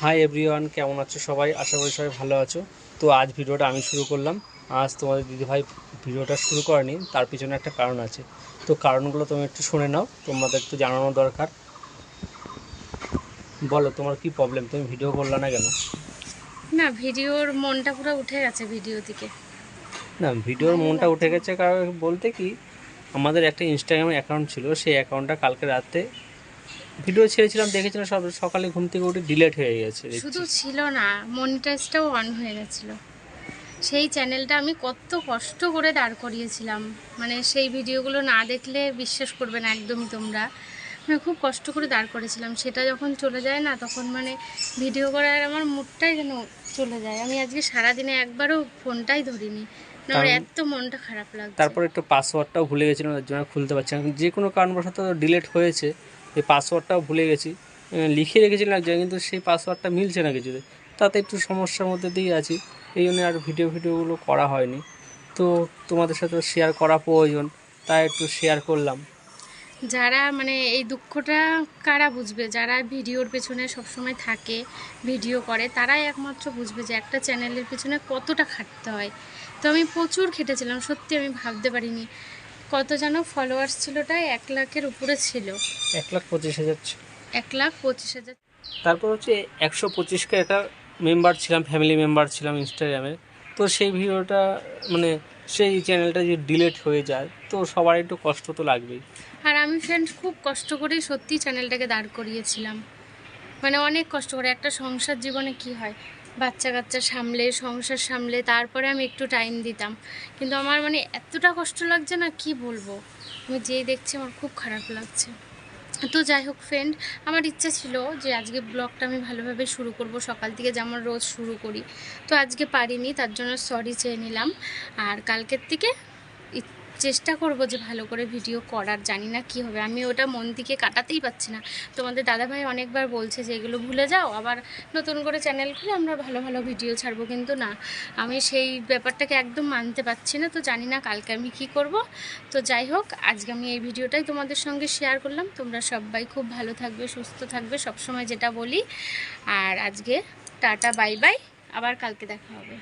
Hi everyone, কেমন আছো সবাই? আশা করি সবাই ভালো আছো। তো আজ ভিডিওটা আমি শুরু করলাম। আজ তোমাদের দিদিভাই ভিডিওটা শুরু করেনি, তার পিছনে একটা কারণ আছে। তো কারণগুলো তুমি একটু শুনে নাও, তোমাদের একটু জানানো দরকার। বলো, তোমার কি প্রবলেম? তুমি ভিডিও করলে না কেন? না, ভিডিওর মনটা পুরো উঠে গেছে ভিডিও থেকে। না, ভিডিওর ভালো মনটা উঠে লাগছে না। গেছে কারণ বলতে কি, আমাদের একটা ইনস্টাগ্রামে অ্যাকাউন্ট ছিল, সেই অ্যাকাউন্টটা কালকে রাতে ভিডিও ছেড়েছিলাম, দেখেছিলাম, সব সকালে ঘুম থেকে উঠে ডিলেট হয়ে গেছে শুধু দেখছি। ছিল না, মনিটাইজটাও অন হয়ে গেছিল। সেই চ্যানেলটা আমি কত কষ্ট করে দাঁড় করিয়েছিলাম। মানে সেই ভিডিওগুলো না দেখলে বিশ্বাস করবে না একদমই তোমরা। মানে খুব কষ্ট করে দাঁড় করেছিলাম, সেটা যখন চলে যায় না তখন মানে ভিডিও করার আমার মুডটাই যেন চলে যায়। আমি আজকে সারাদিনে একবারও ফোনটাই ধরিনি, মানে তার আমার এত মনটা খারাপ লাগছে। তারপর একটু পাসওয়ার্ডটাও ভুলে গেছিলাম, তার জন্য খুলতে পারছি না। যে কোনো কারণবশত ডিলিট হয়েছে, এই পাসওয়ার্ডটাও ভুলে গেছি। লিখে রেখেছিলাম এক জায়গায়, কিন্তু সেই পাসওয়ার্ডটা মিলছে না কিছুতে। তাতে একটু সমস্যার মধ্যে দিয়ে আছি, এই জন্য আর ভিডিওগুলো করা হয়নি। তো তোমাদের সাথে শেয়ার করা প্রয়োজন, তাই একটু শেয়ার করলাম। যারা মানে এই দুঃখটা কারা বুঝবে? যারা ভিডিওর পেছনে সবসময় থাকে, ভিডিও করে, তারাই একমাত্র বুঝবে যে একটা চ্যানেলের পেছনে কতটা খাটতে হয়। তো আমি প্রচুর খেটেছিলাম, সত্যি আমি ভাবতে পারিনি। কত যেন ফলোয়ার্স ছিল, ওটাই 1 লাখের উপরে ছিল। 1,25,000 ছিল। 1,25,000। তারপর হচ্ছে 125K একটা মেম্বার ছিলাম, ফ্যামিলি মেম্বার ছিলাম ইনস্টাগ্রামে। তো সেই ভিডিওটা মানে সেই চ্যানেলটা যদি ডিলিট হয়ে যায়, তো সবার একটু কষ্ট তো লাগবেই। আর আমি ফ্রেন্ড খুব কষ্ট করেই সত্যি চ্যানেলটাকে দাঁড় করিয়েছিলাম। মানে অনেক কষ্ট করে। একটা সংসার জীবনে কি হয়, বাচ্চা কাচ্চা সামলে, সংসার সামলে, তারপরে আমি একটু টাইম দিতাম। কিন্তু আমার মানে এতটা কষ্ট লাগছে না, কি বলবো। আমি যেই দেখছি আমার খুব খারাপ লাগছে। তো যাই হোক ফ্রেন্ড, আমার ইচ্ছা ছিল যে আজকে ব্লগটা আমি ভালোভাবে শুরু করব, সকাল থেকে যেমন রোজ শুরু করি। তো আজকে পারিনি, তার জন্য সরি চেয়ে নিলাম। আর কালকের থেকে চেষ্টা করব যে ভালো করে ভিডিও করার। জানি না কি হবে, আমি ওটা মন থেকে কাটাতেই পারছি না। তোমাদের দাদাভাই অনেকবার বলছে যে এগুলো ভুলে যাও, আবার নতুন করে চ্যানেল খুলে আমরা ভালো ভালো ভিডিও ছাড়বো, কিন্তু না, আমি সেই ব্যাপারটাকে একদম মানতে পারছি না। তো জানি না কালকে আমি কি করব। তো যাই হোক, আজকে আমি এই ভিডিওটাই তোমাদের সঙ্গে শেয়ার করলাম। তোমরা সবাই খুব ভালো থাকবে, সুস্থ থাকবে, সবসময় যেটা বলি। আর আজকে টাটা, বাই বাই, আবার কালকে দেখা হবে।